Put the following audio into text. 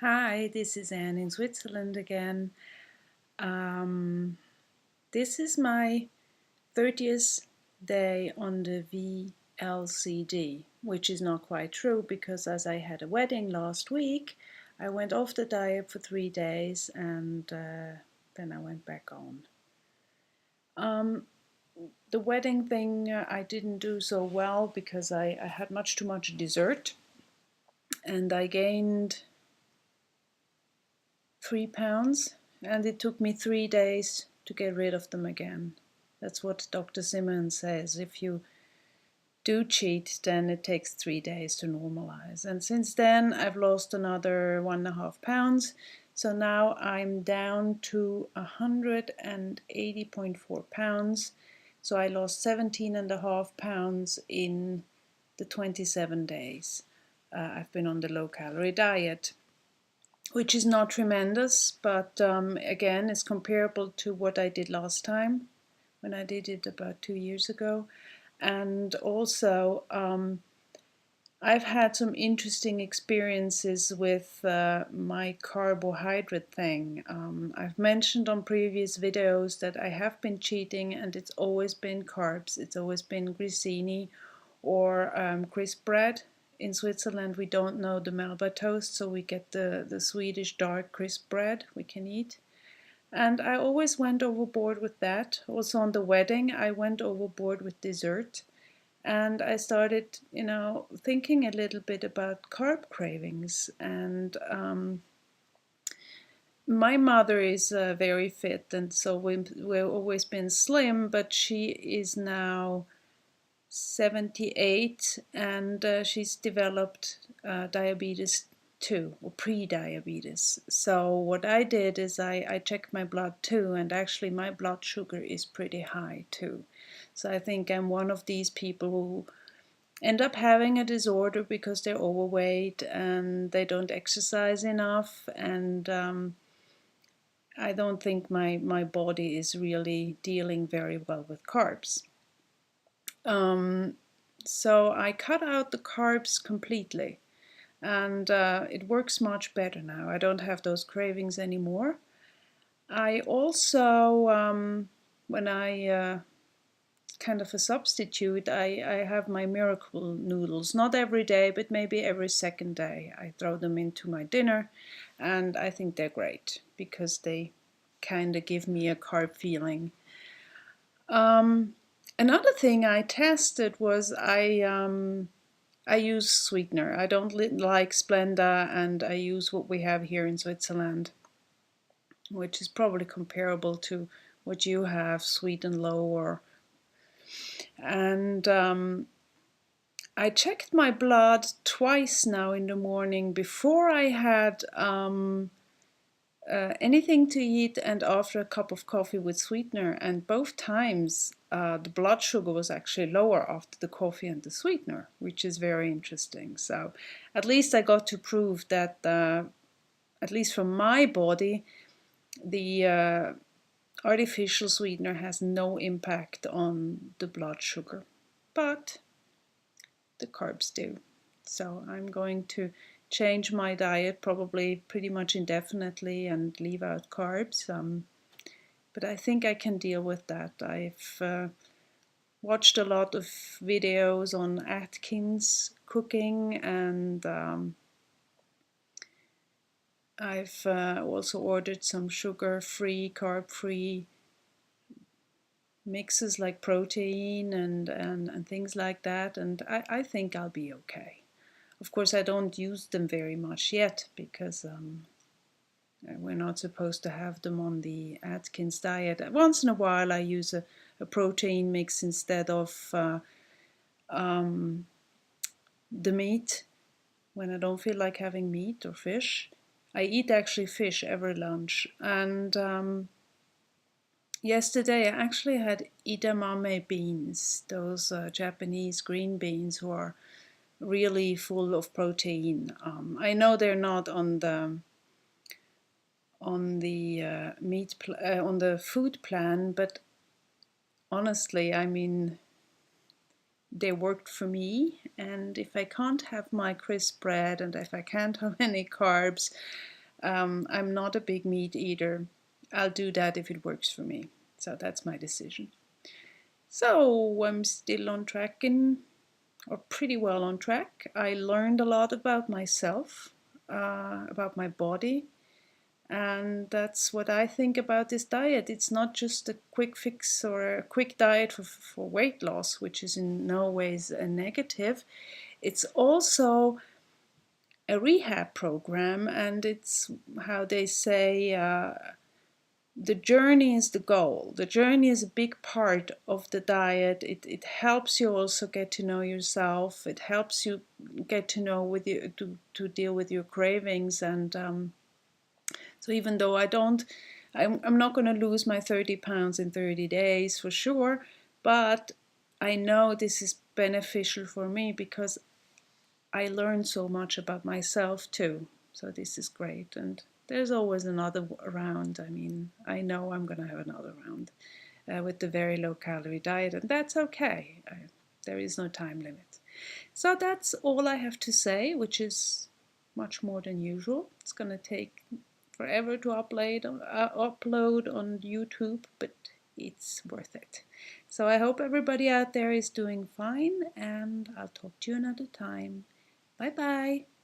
Hi, this is Anne in Switzerland again. Um, this is my 30th day on the VLCD, which is not quite true because as I had a wedding last week, I went off the diet for 3 days and then I went back on. Um, the wedding thing I didn't do so well because I had much too much dessert and I gained 3 pounds, and it took me 3 days to get rid of them again. That's what Dr. Simmons says. If you do cheat, then it takes 3 days to normalize. And since then, I've lost another 1.5 pounds. So now I'm down to 180.4 pounds. So I lost 17.5 pounds in the 27 days I've been on the low calorie diet, which is not tremendous, but again, it's comparable to what I did last time when I did it about 2 years ago. And also, I've had some interesting experiences with my carbohydrate thing. I've mentioned on previous videos that I have been cheating, and it's always been carbs. It's always been grissini or crisp bread. In Switzerland, we don't know the Melba toast, so we get the Swedish dark crisp bread we can eat. And I always went overboard with that. Also on the wedding, I went overboard with dessert. And I started, thinking a little bit about carb cravings. And my mother is very fit, and so we've always been slim, but she is now 78 and she's developed diabetes too, or pre-diabetes. So what I did is I checked my blood too, and actually my blood sugar is pretty high too. So I think I'm one of these people who end up having a disorder because they're overweight and they don't exercise enough, and I don't think my body is really dealing very well with carbs. Um, so I cut out the carbs completely, and it works much better now. I don't have those cravings anymore. I also, when I kind of a substitute, I have my miracle noodles. Not every day, but maybe every second day. I throw them into my dinner, and I think they're great because they kind of give me a carb feeling. Um, Another thing I tested was I use sweetener. I don't like Splenda, and I use what we have here in Switzerland, which is probably comparable to what you have, sweet and low. And I checked my blood twice now in the morning before I had anything to eat and after a cup of coffee with sweetener. And both times the blood sugar was actually lower after the coffee and the sweetener, which is very interesting. So at least I got to prove that, at least for my body, the artificial sweetener has no impact on the blood sugar. But the carbs do. So I'm going to change my diet probably pretty much indefinitely and leave out carbs. But I think I can deal with that. I've watched a lot of videos on Atkins cooking, and I've also ordered some sugar-free, carb-free mixes like protein and things like that, and I think I'll be okay. Of course, I don't use them very much yet because we're not supposed to have them on the Atkins diet. Once in a while, I use a protein mix instead of um, the meat when I don't feel like having meat or fish. I eat actually fish every lunch, and yesterday I actually had edamame beans, those Japanese green beans who are really full of protein. I know they're not on the on the food plan, but honestly, I mean, they worked for me, and if I can't have my crisp bread and if I can't have any carbs, I'm not a big meat eater. I'll do that if it works for me. So that's my decision. So I'm still on track or pretty well on track. I learned a lot about myself, about my body, and that's what I think about this diet. It's not just a quick fix or a quick diet for weight loss, which is in no ways a negative. It's also a rehab program, and it's how they say the journey is the goal. The journey is a big part of the diet. It helps you also get to know yourself. It helps you get to know with you to deal with your cravings. And so even though I'm not going to lose my 30 pounds in 30 days for sure, but I know this is beneficial for me because I learned so much about myself too. So this is great. And there's always another round. I mean, I know I'm going to have another round with the very low calorie diet, and that's okay. There is no time limit. So that's all I have to say, which is much more than usual. It's going to take forever to upload on YouTube, but it's worth it. So I hope everybody out there is doing fine, and I'll talk to you another time. Bye bye.